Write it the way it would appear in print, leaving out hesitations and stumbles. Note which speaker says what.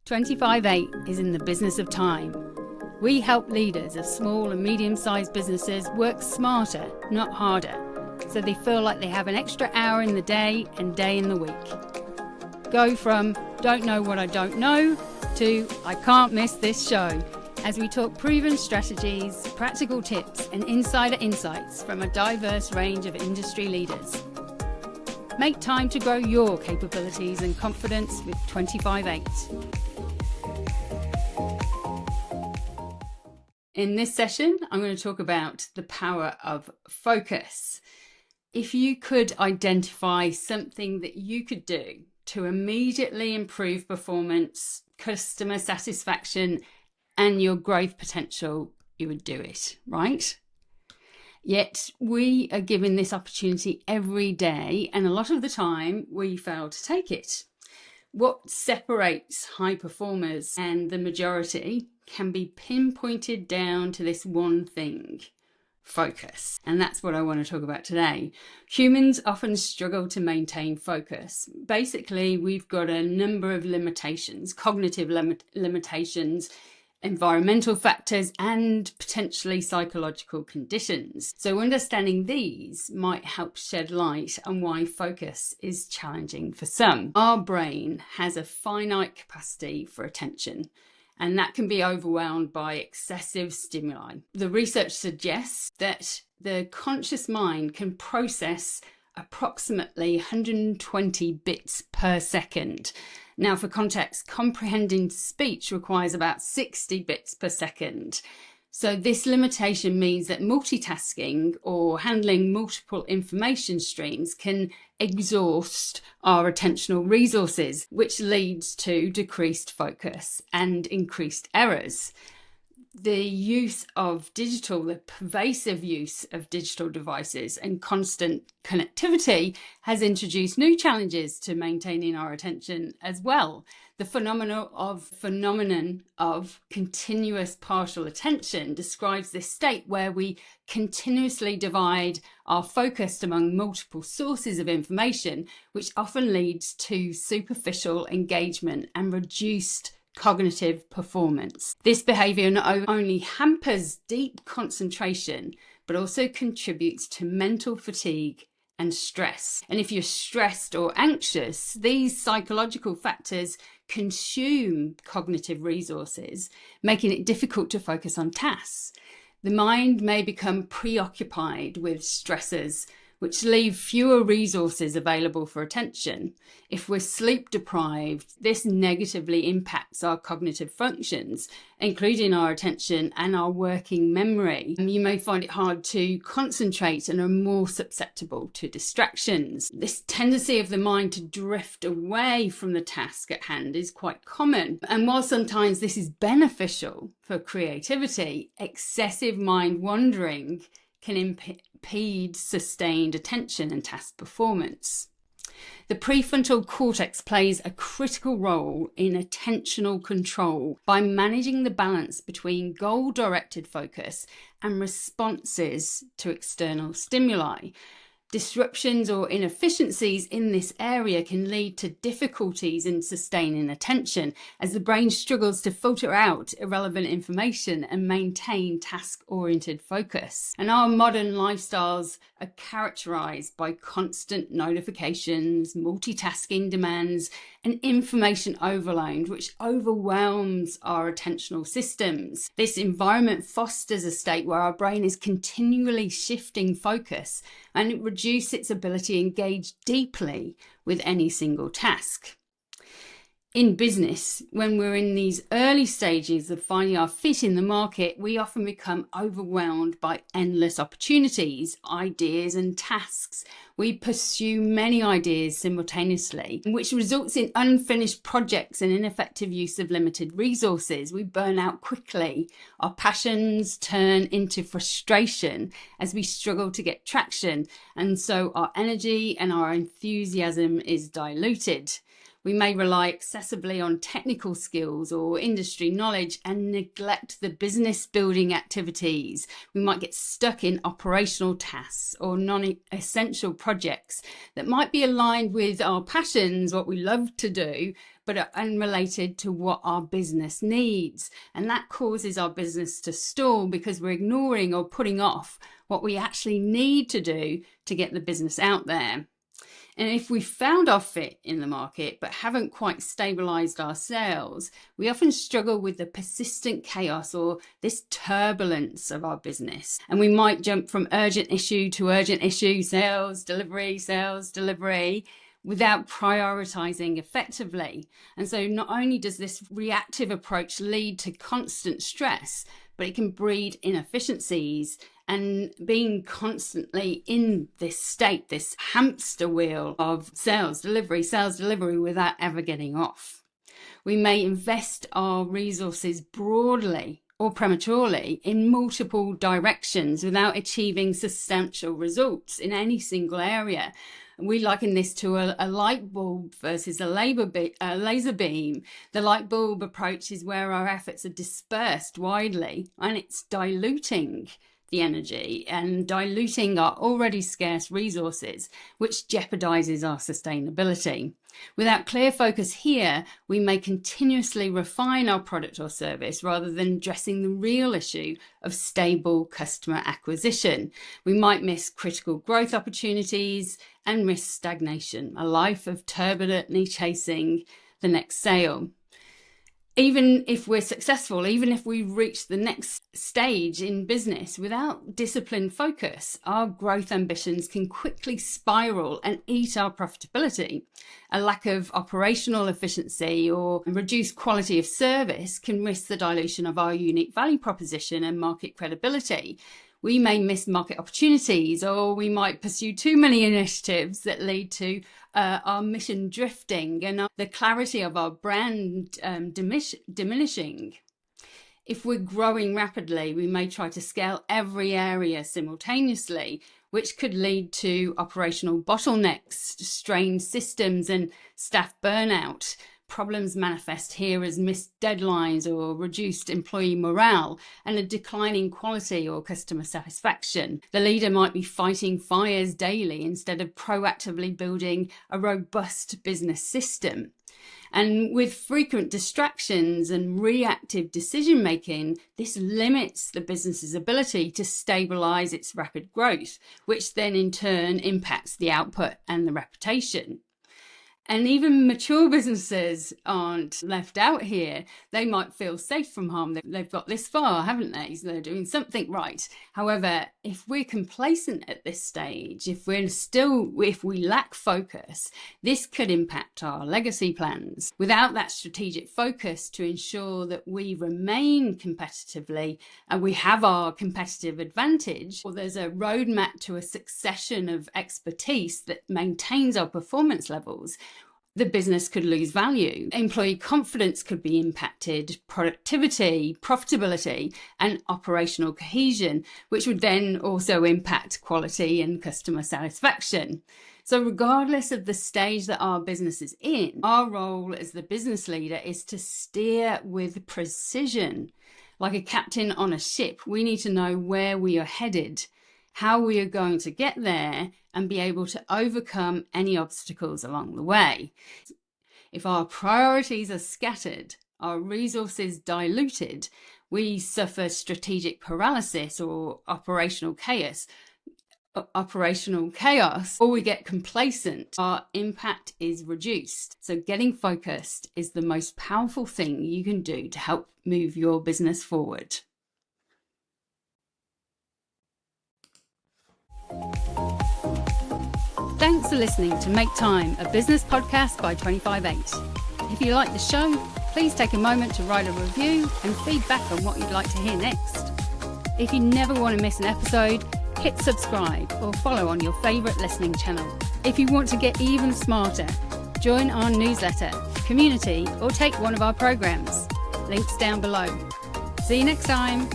Speaker 1: 25/8 is in the business of time. We help leaders of small and medium-sized businesses work smarter, not harder, so they feel like they have an extra hour in the day and day in the week. Go from don't know what I don't know to I can't miss this show, as we talk proven strategies, practical tips and insider insights from a diverse range of industry leaders. Make time to grow your capabilities and confidence with 25/8. In this session, I'm going to talk about the power of focus. If you could identify something that you could do to immediately improve performance, customer satisfaction, and your growth potential, you would do it, right? Yet we are given this opportunity every day, and a lot of the time we fail to take it. What separates high performers and the majority can be pinpointed down to this one thing: focus. And that's what I want to talk about today. Humans often struggle to maintain focus. Basically, we've got a number of limitations, cognitive limitations, environmental factors, and potentially psychological conditions. So understanding these might help shed light on why focus is challenging for some. Our brain has a finite capacity for attention, and that can be overwhelmed by excessive stimuli. The research suggests that the conscious mind can process approximately 120 bits per second. Now, for context, comprehending speech requires about 60 bits per second. So this limitation means that multitasking, or handling multiple information streams, can exhaust our attentional resources, which leads to decreased focus and increased errors. The pervasive use of digital devices and constant connectivity has introduced new challenges to maintaining our attention as well. The phenomenon of continuous partial attention describes this state where we continuously divide our focus among multiple sources of information, which often leads to superficial engagement and reduced cognitive performance. This behavior not only hampers deep concentration, but also contributes to mental fatigue and stress. And if you're stressed or anxious, these psychological factors consume cognitive resources, making it difficult to focus on tasks. The mind may become preoccupied with stressors, which leave fewer resources available for attention. If we're sleep deprived, this negatively impacts our cognitive functions, including our attention and our working memory. You may find it hard to concentrate and are more susceptible to distractions. This tendency of the mind to drift away from the task at hand is quite common. And while sometimes this is beneficial for creativity, excessive mind wandering can impede sustained attention and task performance. The prefrontal cortex plays a critical role in attentional control by managing the balance between goal-directed focus and responses to external stimuli. Disruptions or inefficiencies in this area can lead to difficulties in sustaining attention, as the brain struggles to filter out irrelevant information and maintain task-oriented focus. And our modern lifestyles are characterized by constant notifications, multitasking demands, and information overload, which overwhelms our attentional systems. This environment fosters a state where our brain is continually shifting focus, and it reduces its ability to engage deeply with any single task. In business, when we're in these early stages of finding our fit in the market, we often become overwhelmed by endless opportunities, ideas, and tasks. We pursue many ideas simultaneously, which results in unfinished projects and ineffective use of limited resources. We burn out quickly. Our passions turn into frustration as we struggle to get traction, and so our energy and our enthusiasm is diluted. We may rely excessively on technical skills or industry knowledge and neglect the business building activities. We might get stuck in operational tasks or non-essential projects that might be aligned with our passions, what we love to do, but are unrelated to what our business needs. And that causes our business to stall because we're ignoring or putting off what we actually need to do to get the business out there. And if we found our fit in the market but haven't quite stabilized our sales, we often struggle with the persistent chaos or this turbulence of our business. And we might jump from urgent issue to urgent issue, sales, delivery, without prioritizing effectively. And so not only does this reactive approach lead to constant stress, but it can breed inefficiencies. And being constantly in this state, this hamster wheel of sales delivery without ever getting off. We may invest our resources broadly or prematurely in multiple directions without achieving substantial results in any single area. We liken this to a light bulb versus a laser beam. The light bulb approach is where our efforts are dispersed widely and it's diluting the energy and diluting our already scarce resources, which jeopardizes our sustainability. Without clear focus here, we may continuously refine our product or service rather than addressing the real issue of stable customer acquisition. We might miss critical growth opportunities and risk stagnation, a life of turbulently chasing the next sale. Even if we're successful, even if we reach the next stage in business, without disciplined focus, our growth ambitions can quickly spiral and eat our profitability. A lack of operational efficiency or reduced quality of service can risk the dilution of our unique value proposition and market credibility. We may miss market opportunities, or we might pursue too many initiatives that lead to our mission drifting and the clarity of our brand diminishing. If we're growing rapidly, we may try to scale every area simultaneously, which could lead to operational bottlenecks, strained systems, and staff burnout. Problems manifest here as missed deadlines or reduced employee morale and a declining quality or customer satisfaction. The leader might be fighting fires daily instead of proactively building a robust business system. And with frequent distractions and reactive decision making, this limits the business's ability to stabilize its rapid growth, which then in turn impacts the output and the reputation. And even mature businesses aren't left out here. They might feel safe from harm. They've got this far, haven't they? So they're doing something right. However, if we're complacent at this stage, if we lack focus, this could impact our legacy plans. Without that strategic focus to ensure that we remain competitively and we have our competitive advantage, or there's a roadmap to a succession of expertise that maintains our performance levels, the business could lose value. Employee confidence could be impacted, productivity, profitability, and operational cohesion, which would then also impact quality and customer satisfaction. So regardless of the stage that our business is in, our role as the business leader is to steer with precision. Like a captain on a ship, we need to know where we are headed, how we are going to get there, and be able to overcome any obstacles along the way. If our priorities are scattered, our resources diluted, we suffer strategic paralysis or operational chaos, or we get complacent, our impact is reduced. So getting focused is the most powerful thing you can do to help move your business forward. Thanks for listening to Make Time, a business podcast by 25/8. If you like the show, please take a moment to write a review and feedback on what you'd like to hear next. If you never want to miss an episode, hit subscribe or follow on your favourite listening channel. If you want to get even smarter, join our newsletter, community, or take one of our programs. Links down below. See you next time.